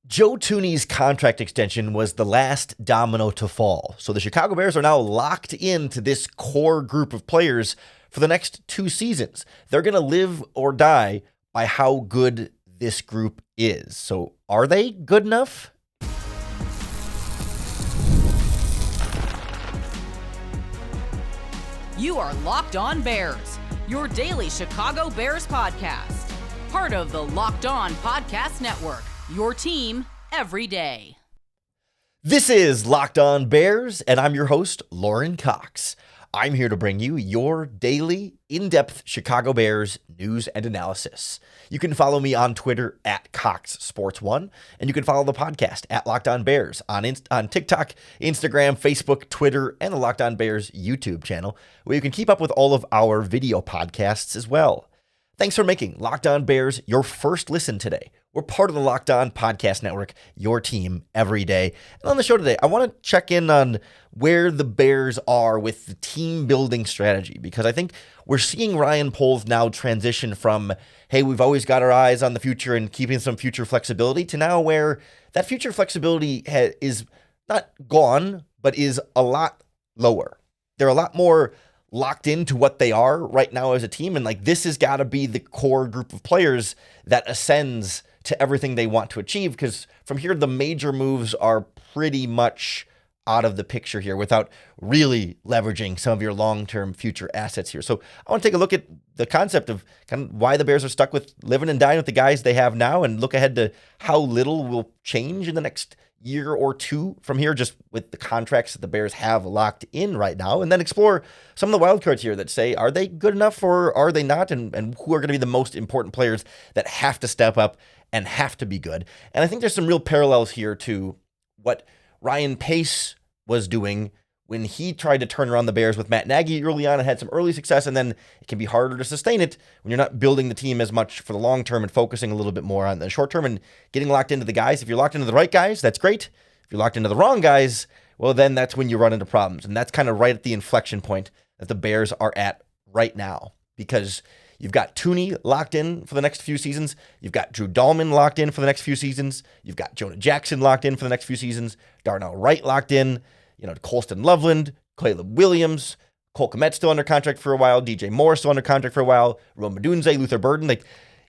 Joe Thuney's contract extension was the last domino to fall. So the Chicago Bears are now locked into this core group of players for the next 2 seasons. They're going to live or die by how good this group is. So are they good enough? You are Locked On Bears, your daily Chicago Bears podcast. Part of the Locked On Podcast Network, your team every day. This is Locked On Bears, and I'm your host, Lauren Cox. I'm here to bring you your daily, in-depth Chicago Bears news and analysis. You can follow me on Twitter at CoxSports1, and you can follow the podcast at Locked On Bears on TikTok, Instagram, Facebook, Twitter, and the Locked On Bears YouTube channel, where you can keep up with all of our video podcasts as well. Thanks for making Locked On Bears your first listen today. We're part of the Locked On Podcast Network, your team every day. And on the show today, I want to check in on where the Bears are with the team building strategy, because I think we're seeing Ryan Poles now transition from, hey, we've always got our eyes on the future and keeping some future flexibility, to now where that future flexibility is not gone, but is a lot lower. They're a lot more locked into what they are right now as a team. And this has got to be the core group of players that ascends to everything they want to achieve. Because from here, the major moves are pretty much out of the picture here without really leveraging some of your long-term future assets here. So I want to take a look at the concept of kind of why the Bears are stuck with living and dying with the guys they have now, and look ahead to how little will change in the next year or two from here, just with the contracts that the Bears have locked in right now, and then explore some of the wild cards here that say, are they good enough or are they not? And who are going to be the most important players that have to step up and have to be good? And I think there's some real parallels here to what Ryan Pace was doing when he tried to turn around the Bears with Matt Nagy early on and had some early success, and then it can be harder to sustain it when you're not building the team as much for the long term and focusing a little bit more on the short term and getting locked into the guys. If you're locked into the right guys, that's great. If you're locked into the wrong guys, well, then that's when you run into problems. And that's kind of right at the inflection point that the Bears are at right now, because you've got Thuney locked in for the next few seasons. You've got Drew Dalman locked in for the next few seasons. You've got Jonah Jackson locked in for the next few seasons. Darnell Wright locked in. Colston Loveland, Caleb Williams, Cole Kmet still under contract for a while, DJ Moore still under contract for a while, Rome Odunze, Luther Burden.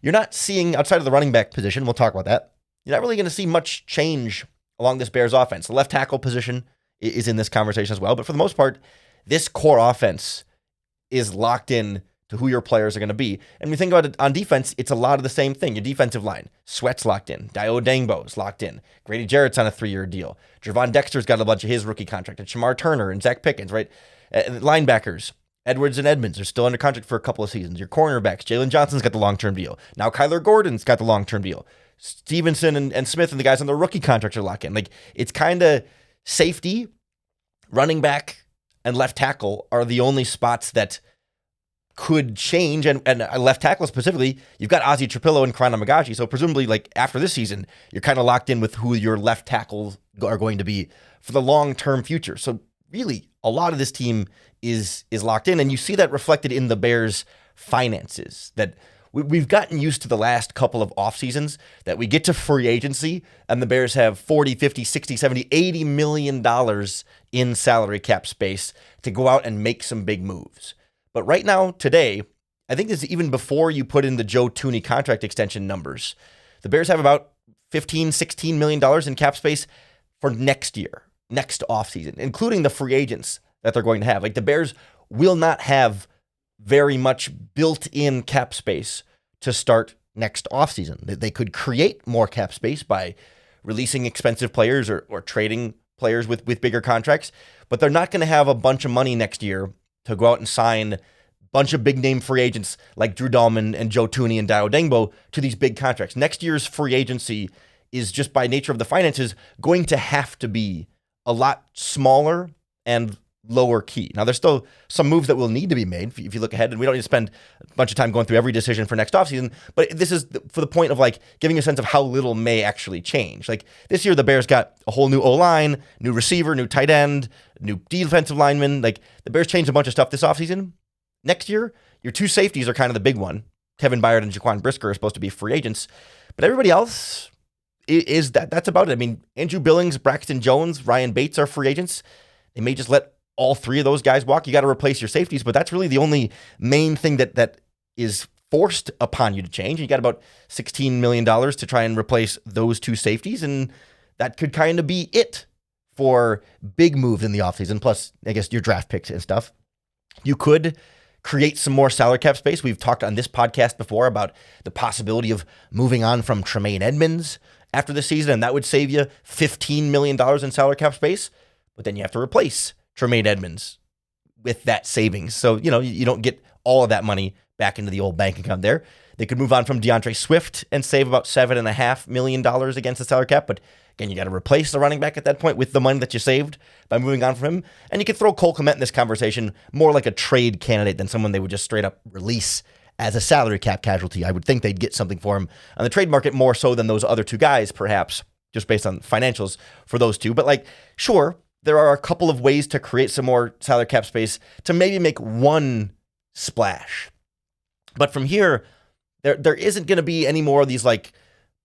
You're not seeing, outside of the running back position, we'll talk about that, you're not really going to see much change along this Bears offense. The left tackle position is in this conversation as well, but for the most part, this core offense is locked in to who your players are going to be. And when you think about it on defense, it's a lot of the same thing. Your defensive line, Sweat's locked in. Dio Dangbo's locked in. Grady Jarrett's on a 3-year deal. Jervon Dexter's got a bunch of his rookie contract. And Shamar Turner and Zach Pickens, right? Linebackers, Edwards and Edmonds are still under contract for a couple of seasons. Your cornerbacks, Jalen Johnson's got the long-term deal. Now Kyler Gordon's got the long-term deal. Stevenson and Smith and the guys on the rookie contracts are locked in. It's kind of safety, running back, and left tackle are the only spots that could change, and left tackle specifically, you've got Ozzie Trapillo and Karan Magashi, so presumably after this season, you're kind of locked in with who your left tackles are going to be for the long-term future. So really, a lot of this team is locked in, and you see that reflected in the Bears' finances, that we've gotten used to the last couple of off seasons that we get to free agency and the Bears have 40, 50, 60, 70, $80 million in salary cap space to go out and make some big moves. But right now, today, I think this is even before you put in the Joe Thuney contract extension numbers. The Bears have about $15, $16 million in cap space for next year, next offseason, including the free agents that they're going to have. The Bears will not have very much built-in cap space to start next offseason. They could create more cap space by releasing expensive players or trading players with bigger contracts, but they're not going to have a bunch of money next year to go out and sign a bunch of big-name free agents like Drew Dalman and Joe Thuney and Dio Dangbo to these big contracts. Next year's free agency is, just by nature of the finances, going to have to be a lot smaller and lower key. Now, there's still some moves that will need to be made if you look ahead, and we don't need to spend a bunch of time going through every decision for next offseason, but this is for the point of giving a sense of how little may actually change. This year, the Bears got a whole new O-line, new receiver, new tight end, new defensive lineman. The Bears changed a bunch of stuff this offseason. Next year, your two safeties are kind of the big one. Kevin Byard and Jaquan Brisker are supposed to be free agents, but everybody else that's about it. I mean, Andrew Billings, Braxton Jones, Ryan Bates are free agents. They may just let all three of those guys walk. You got to replace your safeties, but that's really the only main thing that is forced upon you to change. You got about $16 million to try and replace those two safeties, and that could kind of be it for big moves in the offseason, plus, I guess, your draft picks and stuff. You could create some more salary cap space. We've talked on this podcast before about the possibility of moving on from Tremaine Edmonds after the season, and that would save you $15 million in salary cap space, but then you have to replace Tremaine Edmonds with that savings. So, you don't get all of that money back into the old bank account there. They could move on from DeAndre Swift and save about $7.5 million against the salary cap, but again, you got to replace the running back at that point with the money that you saved by moving on from him. And you could throw Cole Kmet in this conversation more like a trade candidate than someone they would just straight up release as a salary cap casualty. I would think they'd get something for him on the trade market more so than those other two guys, perhaps, just based on financials for those two. But sure, there are a couple of ways to create some more salary cap space to maybe make one splash. But from here, there isn't going to be any more of these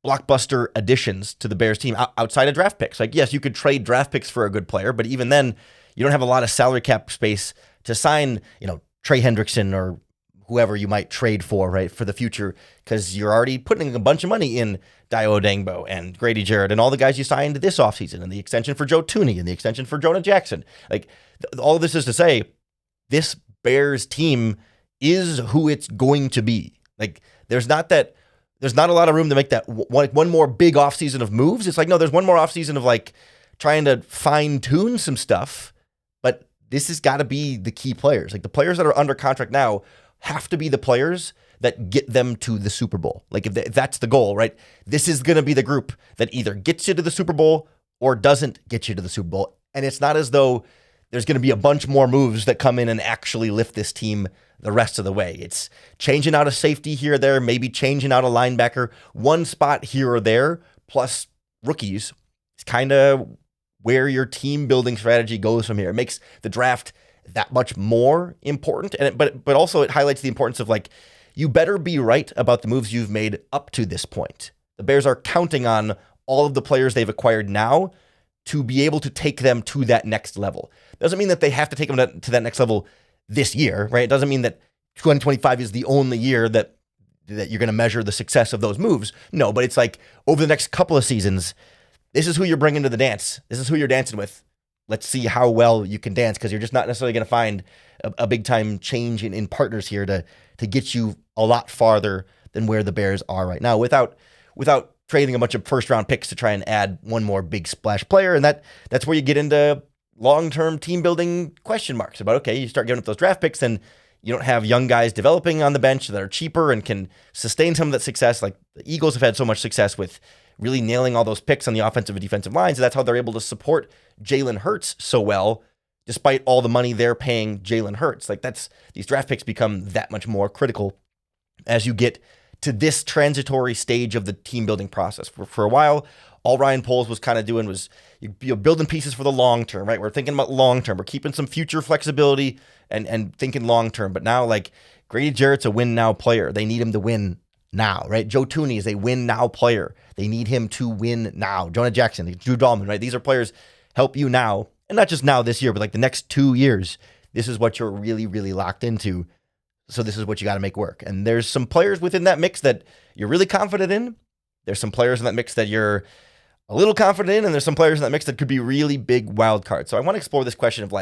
blockbuster additions to the Bears team outside of draft picks. Yes, you could trade draft picks for a good player, but even then, you don't have a lot of salary cap space to sign, Trey Hendrickson or whoever you might trade for, right, for the future, because you're already putting a bunch of money in Dio Dangbo and Grady Jarrett and all the guys you signed this offseason, and the extension for Joe Thuney and the extension for Jonah Jackson. All of this is to say, this Bears team is who it's going to be. There's not a lot of room to make that one more big offseason of moves. It's no, there's one more offseason of trying to fine tune some stuff, but this has got to be the key players. The players that are under contract now have to be the players that get them to the Super Bowl. If that's the goal, right? This is going to be the group that either gets you to the Super Bowl or doesn't get you to the Super Bowl. And it's not as though there's going to be a bunch more moves that come in and actually lift this team the rest of the way. It's changing out a safety here or there, maybe changing out a linebacker, one spot here or there, plus rookies. It's kind of where your team building strategy goes from here. It makes the draft that much more important, but also it highlights the importance of you better be right about the moves you've made up to this point. The Bears are counting on all of the players they've acquired now to be able to take them to that next level. Doesn't mean that they have to take them to that next level this year, right? It doesn't mean that 2025 is the only year that you're going to measure the success of those moves. No, but it's over the next couple of seasons, this is who you're bringing to the dance. This is who you're dancing with. Let's see how well you can dance, because you're just not necessarily going to find a big-time change in partners here to get you a lot farther than where the Bears are right now without trading a bunch of first-round picks to try and add one more big splash player. And that's where you get into long-term team-building question marks about, okay, you start giving up those draft picks, and you don't have young guys developing on the bench that are cheaper and can sustain some of that success. The Eagles have had so much success with really nailing all those picks on the offensive and defensive lines. So that's how they're able to support Jalen Hurts so well, despite all the money they're paying Jalen Hurts. These draft picks become that much more critical as you get to this transitory stage of the team building process. For a while, all Ryan Poles was kind of doing was you're building pieces for the long term, right? We're thinking about long term. We're keeping some future flexibility and thinking long term. But now, Grady Jarrett's a win now player. They need him to win now, right? Joe Thuney is a win now player. They need him to win now. Jonah Jackson, Drew Dahlman, right? These are players help you now, and not just now this year, but the next 2 years. This is what you're really, really locked into. So this is what you got to make work. And there's some players within that mix that you're really confident in. There's some players in that mix that you're a little confident in, and there's some players in that mix that could be really big wild cards. So I want to explore this question of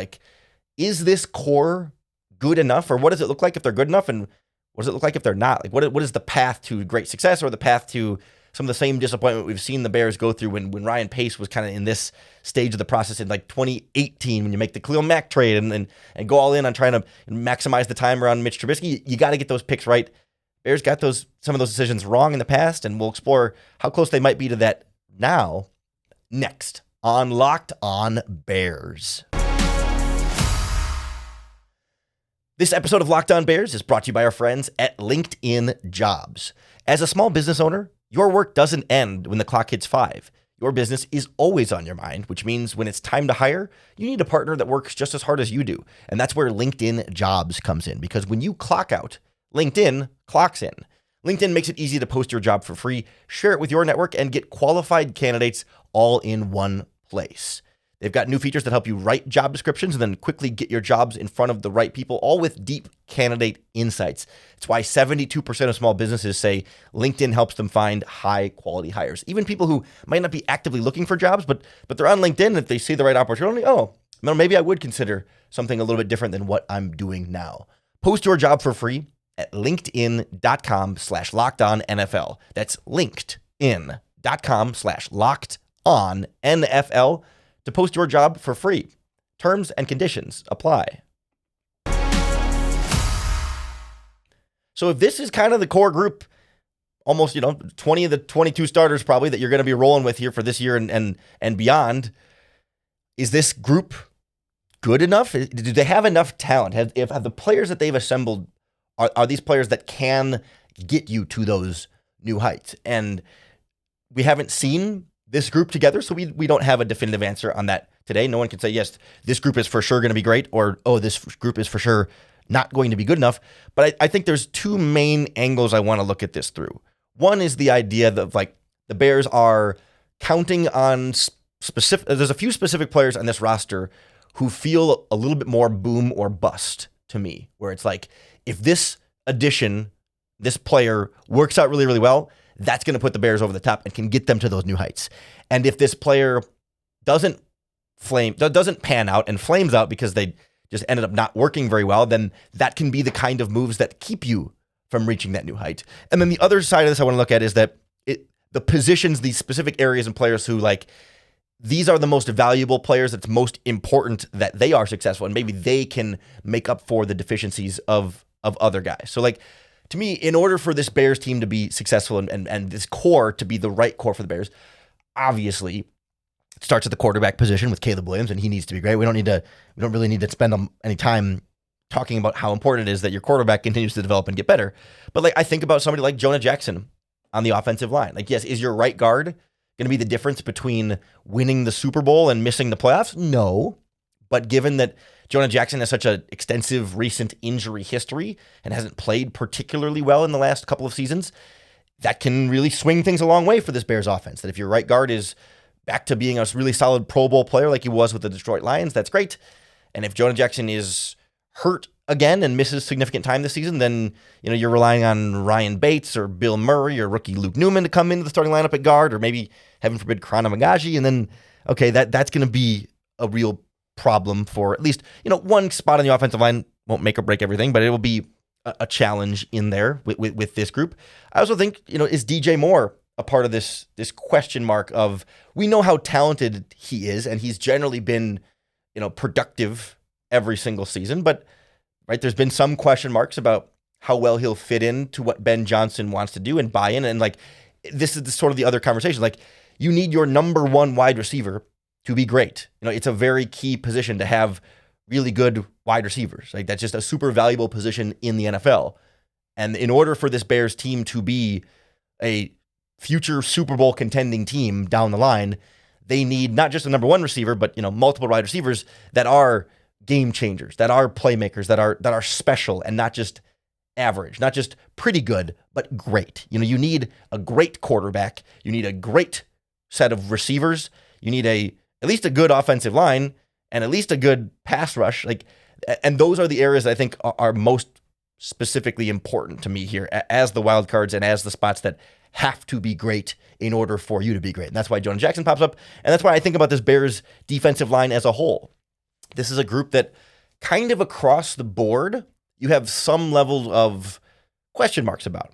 is this core good enough, or what does it look like if they're good enough, and what does it look like if they're not? What is the path to great success, or the path to some of the same disappointment we've seen the Bears go through when Ryan Pace was kind of in this stage of the process in 2018, when you make the Khalil Mack trade and go all in on trying to maximize the time around Mitch Trubisky. You got to get those picks right. Bears got some of those decisions wrong in the past, and we'll explore how close they might be to that now, next on Locked On Bears. This episode of Locked On Bears is brought to you by our friends at LinkedIn Jobs. As a small business owner, your work doesn't end when the clock hits 5. Your business is always on your mind, which means when it's time to hire, you need a partner that works just as hard as you do. And that's where LinkedIn Jobs comes in, because when you clock out, LinkedIn clocks in. LinkedIn makes it easy to post your job for free, share it with your network, and get qualified candidates all in one place. They've got new features that help you write job descriptions and then quickly get your jobs in front of the right people, all with deep candidate insights. It's why 72% of small businesses say LinkedIn helps them find high-quality hires. Even people who might not be actively looking for jobs, but they're on LinkedIn, if they see the right opportunity, maybe I would consider something a little bit different than what I'm doing now. Post your job for free at linkedin.com/lockedonnfl. That's linkedin.com/lockedonnfl to post your job for free. Terms and conditions apply. So if this is kind of the core group, almost 20 of the 22 starters probably that you're going to be rolling with here for this year and beyond, is this group good enough? Do they have enough talent? Have the players that they've assembled, are these players that can get you to those new heights? And we haven't seen this group together, so we don't have a definitive answer on that today. No one can say, yes, this group is for sure going to be great, or, this group is for sure not going to be good enough. But I think there's two main angles I want to look at this through. One is the idea that the Bears are counting on there's a few specific players on this roster who feel a little bit more boom or bust to me, where it's like, if this addition, this player works out really, really well, that's going to put the Bears over the top and can get them to those new heights. And if this player doesn't pan out and flames out because they just ended up not working very well, then that can be the kind of moves that keep you from reaching that new height. And then the other side of this I want to look at is that the positions, these specific areas and players who these are the most valuable players. It's most important that they are successful, and maybe they can make up for the deficiencies of other guys. So to me, in order for this Bears team to be successful and this core to be the right core for the Bears, obviously it starts at the quarterback position with Caleb Williams, and he needs to be great. We don't really need to spend any time talking about how important it is that your quarterback continues to develop and get better. But I think about somebody like Jonah Jackson on the offensive line. Yes, is your right guard going to be the difference between winning the Super Bowl and missing the playoffs? No. But given that Jonah Jackson has such an extensive recent injury history and hasn't played particularly well in the last couple of seasons, that can really swing things a long way for this Bears offense. That if your right guard is back to being a really solid Pro Bowl player like he was with the Detroit Lions, that's great. And if Jonah Jackson is hurt again and misses significant time this season, then you're relying on Ryan Bates or Bill Murray or rookie Luke Newman to come into the starting lineup at guard, or maybe, heaven forbid, Krana Magaji. And then, that's going to be a real problem for at least, one spot on the offensive line. Won't make or break everything, but it will be a challenge in there with this group. I also think, is DJ Moore a part of this question mark of, we know how talented he is, and he's generally been, productive every single season, but there's been some question marks about how well he'll fit into what Ben Johnson wants to do and buy in. And this is sort of the other conversation. You need your number one wide receiver to be great. It's a very key position to have really good wide receivers. That's just a super valuable position in the NFL. And in order for this Bears team to be a future Super Bowl contending team down the line, they need not just a number one receiver, but multiple wide receivers that are game changers, that are playmakers, that are special and not just average, not just pretty good, but great. You need a great quarterback. You need a great set of receivers. You need at least a good offensive line and at least a good pass rush. And those are the areas that I think are most specifically important to me here as the wild cards and as the spots that have to be great in order for you to be great. And that's why Jonah Jackson pops up. And that's why I think about this Bears defensive line as a whole. This is a group that kind of across the board, you have some level of question marks about.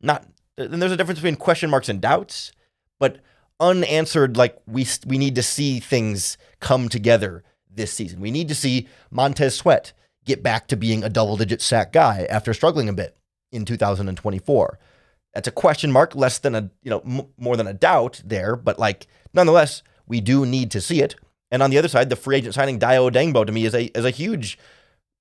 And there's a difference between question marks and doubts, but unanswered, we need to see things come together this season. We need to see Montez Sweat get back to being a double-digit sack guy after struggling a bit in 2024. That's a question mark, less than more than a doubt there, but nonetheless, we do need to see it. And on the other side, the free agent signing Dayo Odeyingbo to me is a huge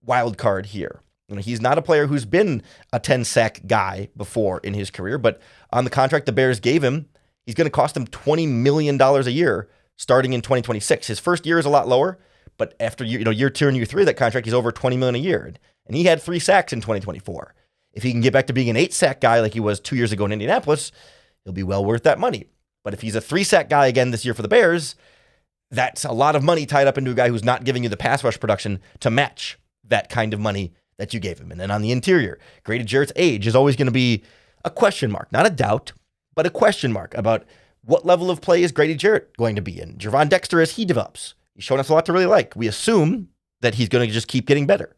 wild card here. He's not a player who's been a 10-sack guy before in his career, but on the contract the Bears gave him, he's going to cost them $20 million a year starting in 2026. His first year is a lot lower, but after year 2 and year 3 of that contract, he's over $20 million a year. And he had 3 sacks in 2024. If he can get back to being an 8-sack guy like he was 2 years ago in Indianapolis, he'll be well worth that money. But if he's a 3-sack guy again this year for the Bears, that's a lot of money tied up into a guy who's not giving you the pass rush production to match that kind of money that you gave him. And then on the interior, Grady Jarrett's age is always going to be a question mark, not a doubt, but a question mark about what level of play is Grady Jarrett going to be in. Gervon Dexter, as he develops, he's shown us a lot to really like. We assume that he's going to just keep getting better,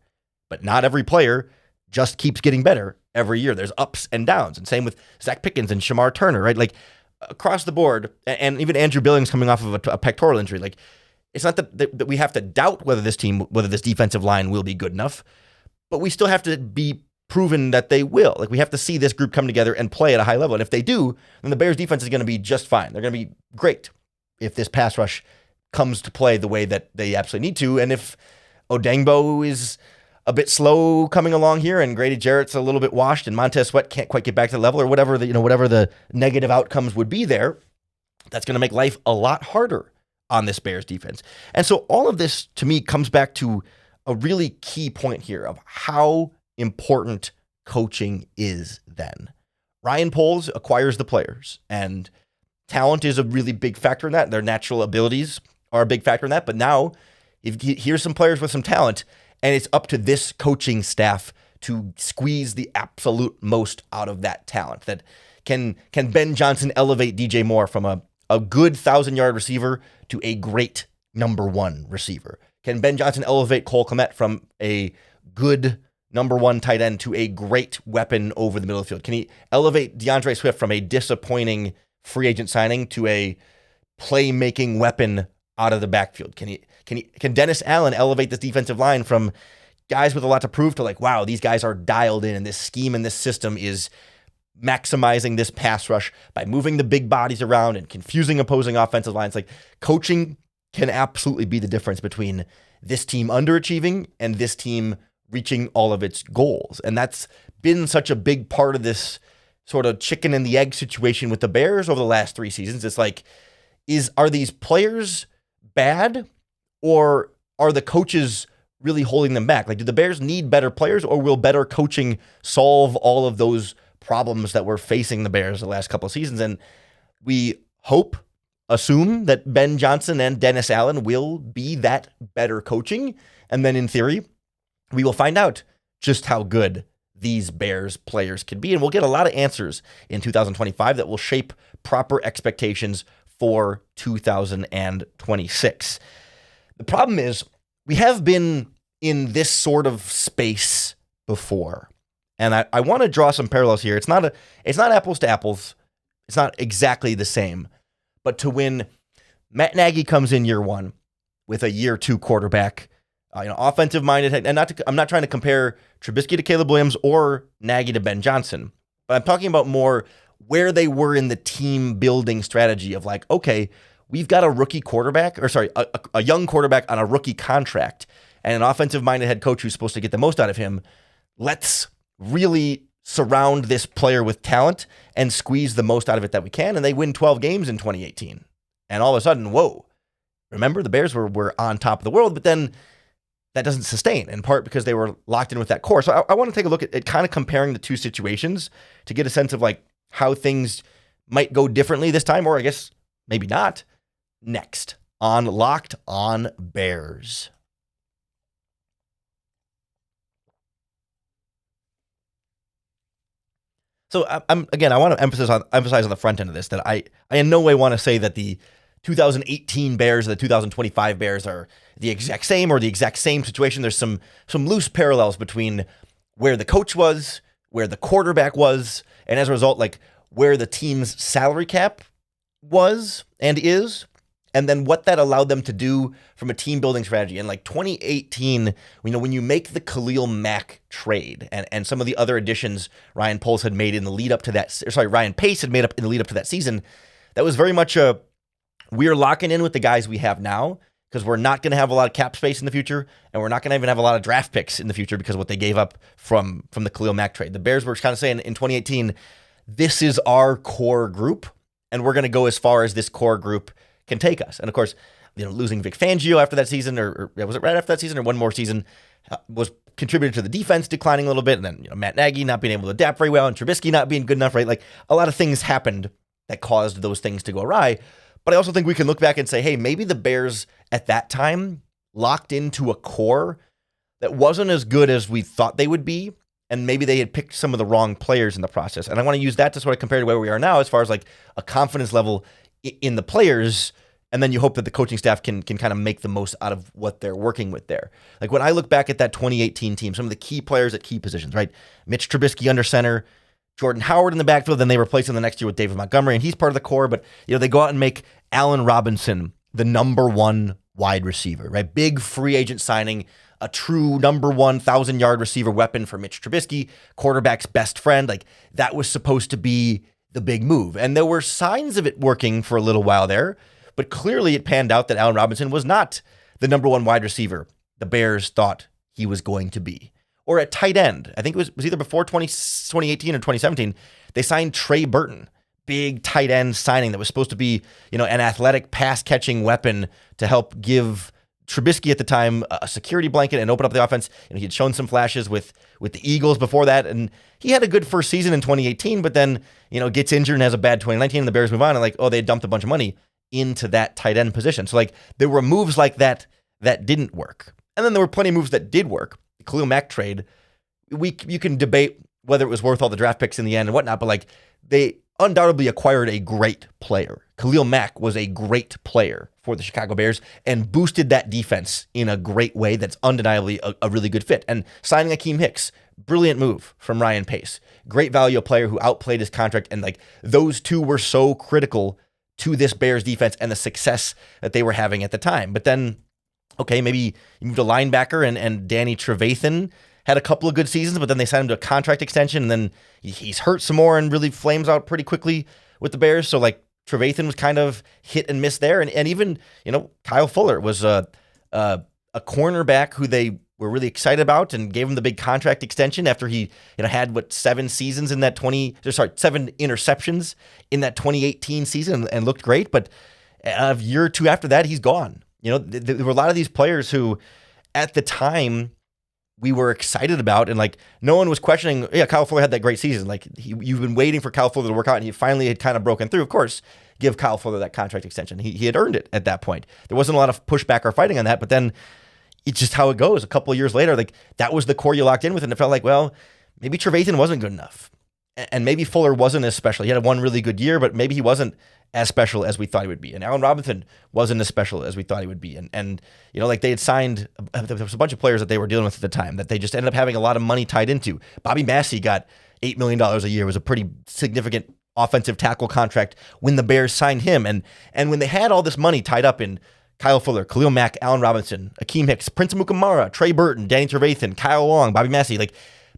but not every player just keeps getting better every year. There's ups and downs, and same with Zach Pickens and Shamar Turner, right? Like across the board, and even Andrew Billings coming off of a pectoral injury. Like it's not that we have to doubt whether this defensive line will be good enough, but we still have to be proven that they will. Like we have to see this group come together and play at a high level. And if they do, then the Bears defense is going to be just fine. They're going to be great if this pass rush comes to play the way that they absolutely need to. And if Odengbo is a bit slow coming along here and Grady Jarrett's a little bit washed and Montez Sweat can't quite get back to the level or whatever the negative outcomes would be there, that's going to make life a lot harder on this Bears defense. And so all of this to me comes back to a really key point here of how important coaching is then. Ryan Poles acquires the players, and talent is a really big factor in that. Their natural abilities are a big factor in that. But now, here's some players with some talent, and it's up to this coaching staff to squeeze the absolute most out of that talent. That can Ben Johnson elevate DJ Moore from a good 1,000-yard receiver to a great number 1 receiver? Can Ben Johnson elevate Cole Kmet from a good number 1 tight end to a great weapon over the middle of the field? Can he elevate DeAndre Swift from a disappointing free agent signing to a playmaking weapon out of the backfield? Can Dennis Allen elevate this defensive line from guys with a lot to prove to like, wow, these guys are dialed in and this scheme and this system is maximizing this pass rush by moving the big bodies around and confusing opposing offensive lines? Like coaching can absolutely be the difference between this team underachieving and this team reaching all of its goals. And that's been such a big part of this sort of chicken and the egg situation with the Bears over the last 3 seasons. It's like, are these players bad, or are the coaches really holding them back? Like, do the Bears need better players, or will better coaching solve all of those problems that were facing the Bears the last couple of seasons? And we assume that Ben Johnson and Dennis Allen will be that better coaching. And then in theory, we will find out just how good these Bears players can be. And we'll get a lot of answers in 2025 that will shape proper expectations for 2026. The problem is we have been in this sort of space before. And I want to draw some parallels here. It's not apples to apples. It's not exactly the same. But to when Matt Nagy comes in year 1 with a year 2 quarterback, offensive minded, and I'm not trying to compare Trubisky to Caleb Williams or Nagy to Ben Johnson, but I'm talking about more where they were in the team building strategy of like, okay, we've got a rookie quarterback, a young quarterback on a rookie contract, and an offensive minded head coach who's supposed to get the most out of him. Let's really surround this player with talent and squeeze the most out of it that we can. And they win 12 games in 2018. And all of a sudden, whoa, remember the Bears were on top of the world, but then that doesn't sustain, in part because they were locked in with that core. So I want to take a look at kind of comparing the two situations to get a sense of like how things might go differently this time, or I guess maybe not, next on Locked On Bears. So I want to emphasize on the front end of this that I in no way want to say that the 2018 Bears or the 2025 Bears are the exact same or the exact same situation. There's some loose parallels between where the coach was, where the quarterback was, and as a result, like where the team's salary cap was and is, and then what that allowed them to do from a team building strategy. And like 2018, when you make the Khalil Mack trade and some of the other additions Ryan Pace had made in the lead up to that season, that was very much we're locking in with the guys we have now because we're not going to have a lot of cap space in the future, and we're not going to even have a lot of draft picks in the future because of what they gave up from the Khalil Mack trade. The Bears were kind of saying in 2018, this is our core group, and we're going to go as far as this core group can take us. And of course, losing Vic Fangio after that season, or was it right after that season or one more season, was contributed to the defense declining a little bit, and then Matt Nagy not being able to adapt very well, and Trubisky not being good enough, right? Like a lot of things happened that caused those things to go awry. But I also think we can look back and say, hey, maybe the Bears at that time locked into a core that wasn't as good as we thought they would be, and maybe they had picked some of the wrong players in the process. And I want to use that to sort of compare to where we are now as far as like a confidence level in the players, and then you hope that the coaching staff can kind of make the most out of what they're working with there. Like when I look back at that 2018 team, some of the key players at key positions, right? Mitch Trubisky under center, Jordan Howard in the backfield, then they replace him the next year with David Montgomery, and he's part of the core, but they go out and make Allen Robinson the number one wide receiver, right? Big free agent signing, a true number 1,000-yard receiver weapon for Mitch Trubisky, quarterback's best friend. Like that was supposed to be the big move. And there were signs of it working for a little while there, but clearly it panned out that Allen Robinson was not the number one wide receiver the Bears thought he was going to be. Or at tight end, I think it was either before 2018 or 2017, they signed Trey Burton, big tight end signing that was supposed to be, an athletic pass-catching weapon to help give Trubisky at the time a security blanket and open up the offense. He had shown some flashes with the Eagles before that, and he had a good first season in 2018, but then, gets injured and has a bad 2019, and the Bears move on, and they dumped a bunch of money into that tight end position. So, there were moves like that didn't work. And then there were plenty of moves that did work. The Khalil Mack trade, you can debate whether it was worth all the draft picks in the end and whatnot, but they undoubtedly acquired a great player. Khalil Mack was a great player for the Chicago Bears and boosted that defense in a great way that's undeniably a really good fit. And signing Akeem Hicks, brilliant move from Ryan Pace. Great value, a player who outplayed his contract, and those two were so critical to this Bears defense and the success that they were having at the time. But then, okay, maybe you moved a linebacker and Danny Trevathan had a couple of good seasons, but then they signed him to a contract extension, and then he's hurt some more and really flames out pretty quickly with the Bears. So Trevathan was kind of hit and miss there. And even, Kyle Fuller was a cornerback who they were really excited about and gave him the big contract extension after he, had 7 seasons in that 7 interceptions in that 2018 season and looked great. But a year or two after that, he's gone. There were a lot of these players who at the time we were excited about, and no one was questioning, Kyle Fuller had that great season. You've been waiting for Kyle Fuller to work out, and he finally had kind of broken through. Of course, give Kyle Fuller that contract extension. He had earned it at that point. There wasn't a lot of pushback or fighting on that, but then it's just how it goes. A couple of years later, that was the core you locked in with, and it felt like, well, maybe Trevathan wasn't good enough. And maybe Fuller wasn't as special. He had one really good year, but maybe he wasn't as special as we thought he would be. And Allen Robinson wasn't as special as we thought he would be. And they had signed, there was a bunch of players that they were dealing with at the time that they just ended up having a lot of money tied into. Bobby Massey got $8 million a year. It was a pretty significant offensive tackle contract when the Bears signed him. And when they had all this money tied up in Kyle Fuller, Khalil Mack, Allen Robinson, Akeem Hicks, Prince Amukamara, Trey Burton, Danny Trevathan, Kyle Long, Bobby Massey,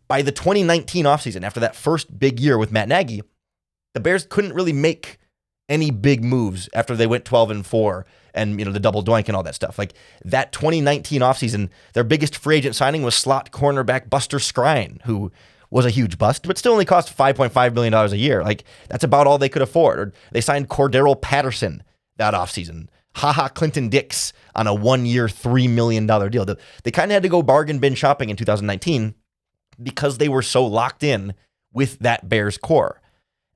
by the 2019 offseason, after that first big year with Matt Nagy, the Bears couldn't really make any big moves after they went 12-4 and the double doink and all that stuff. That 2019 offseason, their biggest free agent signing was slot cornerback Buster Skrine, who was a huge bust, but still only cost $5.5 million a year. That's about all they could afford. Or they signed Cordero Patterson that offseason. Clinton Dix on a 1-year, $3 million deal. They kind of had to go bargain bin shopping in 2019 because they were so locked in with that Bears core.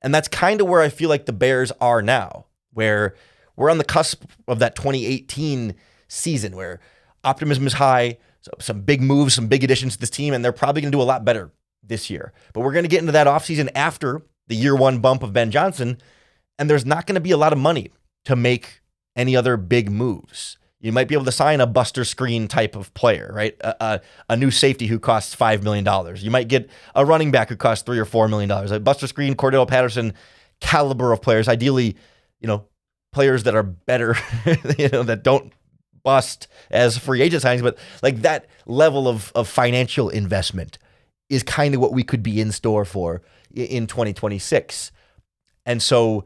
And that's kind of where I feel like the Bears are now, where we're on the cusp of that 2018 season where optimism is high, so some big moves, some big additions to this team, and they're probably going to do a lot better this year. But we're going to get into that offseason after the year one bump of Ben Johnson, and there's not going to be a lot of money to make any other big moves. You might be able to sign a Buster Skrine type of player, right? A new safety who costs $5 million. You might get a running back who costs $3 or $4 million. A Buster Skrine, Cordero Patterson caliber of players. Ideally, players that are better, that don't bust as free agent signings, but that level of financial investment is kind of what we could be in store for in 2026. And so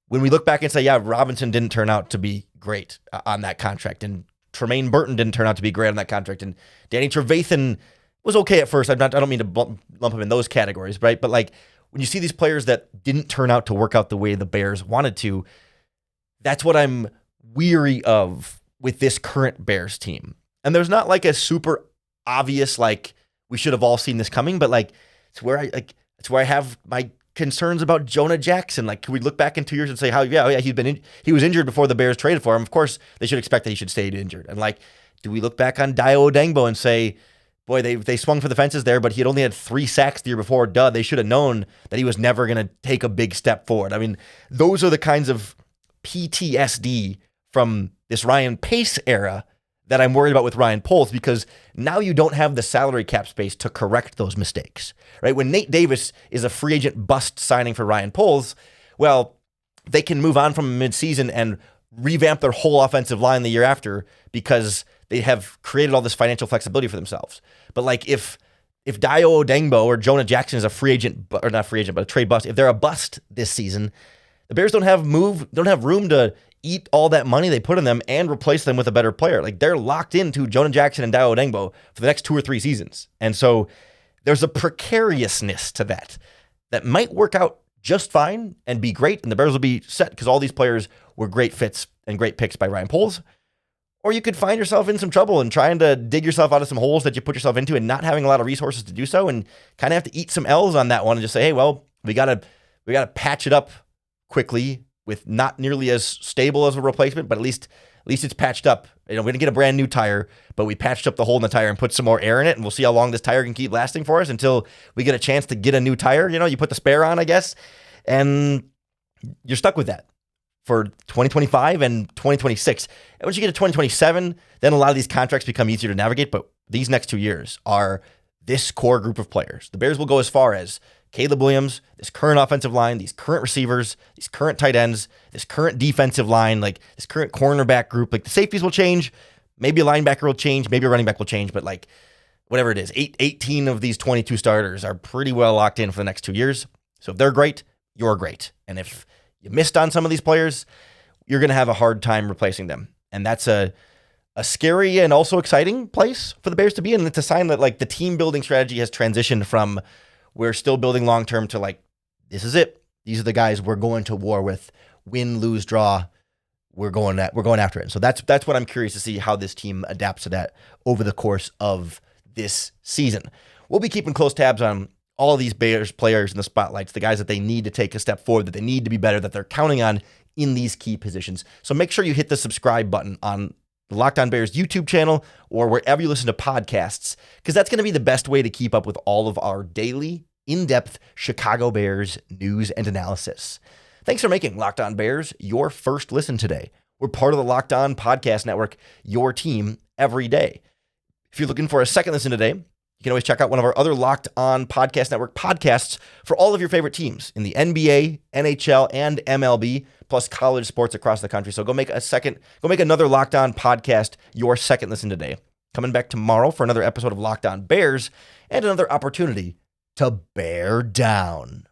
when we look back and say, Robinson didn't turn out to be great on that contract, and Tremaine Burton didn't turn out to be great on that contract, and Danny Trevathan was okay at first. I don't mean to lump him in those categories, right? But when you see these players that didn't turn out to work out the way the Bears wanted to, that's what I'm weary of with this current Bears team. And there's not a super obvious we should have all seen this coming, but like it's where I have my concerns about Jonah Jackson. Like, can we look back in 2 years and say how he was injured before the Bears traded for him? Of course, they should expect that he should stay injured. And like, do we look back on Dio Odengbo and say, boy, they swung for the fences there, but he had only had 3 sacks the year before. They should have known that he was never going to take a big step forward. I mean, those are the kinds of PTSD from this Ryan Pace era that I'm worried about with Ryan Poles, because now you don't have the salary cap space to correct those mistakes, right? When Nate Davis is a free agent bust signing for Ryan Poles, well, they can move on from midseason and revamp their whole offensive line the year after because they have created all this financial flexibility for themselves. But like if Dio Odengbo or Jonah Jackson is a free agent, or not free agent, but a trade bust, if they're a bust this season, the Bears don't have room to eat all that money they put in them and replace them with a better player. Like, they're locked into Jonah Jackson and Dio Odengbo for the next 2 or 3 seasons. And so there's a precariousness to that might work out just fine and be great, and the Bears will be set because all these players were great fits and great picks by Ryan Poles. Or you could find yourself in some trouble and trying to dig yourself out of some holes that you put yourself into and not having a lot of resources to do so, and kind of have to eat some L's on that one and just say, hey, well, we gotta patch it up quickly with not nearly as stable as a replacement, but at least it's patched up. You know, we didn't get a brand new tire, but we patched up the hole in the tire and put some more air in it, and we'll see how long this tire can keep lasting for us until we get a chance to get a new tire. You know, you put the spare on, I guess, and you're stuck with that for 2025 and 2026. And once you get to 2027, then a lot of these contracts become easier to navigate, but these next 2 years are this core group of players. The Bears will go as far as Caleb Williams, this current offensive line, these current receivers, these current tight ends, this current defensive line, like this current cornerback group. Like, the safeties will change. Maybe a linebacker will change. Maybe a running back will change. But like, whatever it is, 18 of these 22 starters are pretty well locked in for the next 2 years. So if they're great, you're great. And if you missed on some of these players, you're going to have a hard time replacing them. And that's a scary and also exciting place for the Bears to be in. It's a sign that like the team building strategy has transitioned from we're still building long-term to like, this is it. These are the guys we're going to war with. Win, lose, draw. We're going after it. So that's what I'm curious to see how this team adapts to that over the course of this season. We'll be keeping close tabs on all of these Bears players in the spotlights, the guys that they need to take a step forward, that they need to be better, that they're counting on in these key positions. So make sure you hit the subscribe button on the Locked On Bears YouTube channel or wherever you listen to podcasts, because that's going to be the best way to keep up with all of our daily, in-depth Chicago Bears news and analysis. Thanks for making Locked On Bears your first listen today. We're part of the Locked On Podcast Network, your team every day. If you're looking for a second listen today, you can always check out one of our other Locked On Podcast Network podcasts for all of your favorite teams in the NBA, NHL, and MLB, plus college sports across the country. So go make another Locked On podcast your second listen today. Coming back tomorrow for another episode of Locked On Bears and another opportunity to bear down.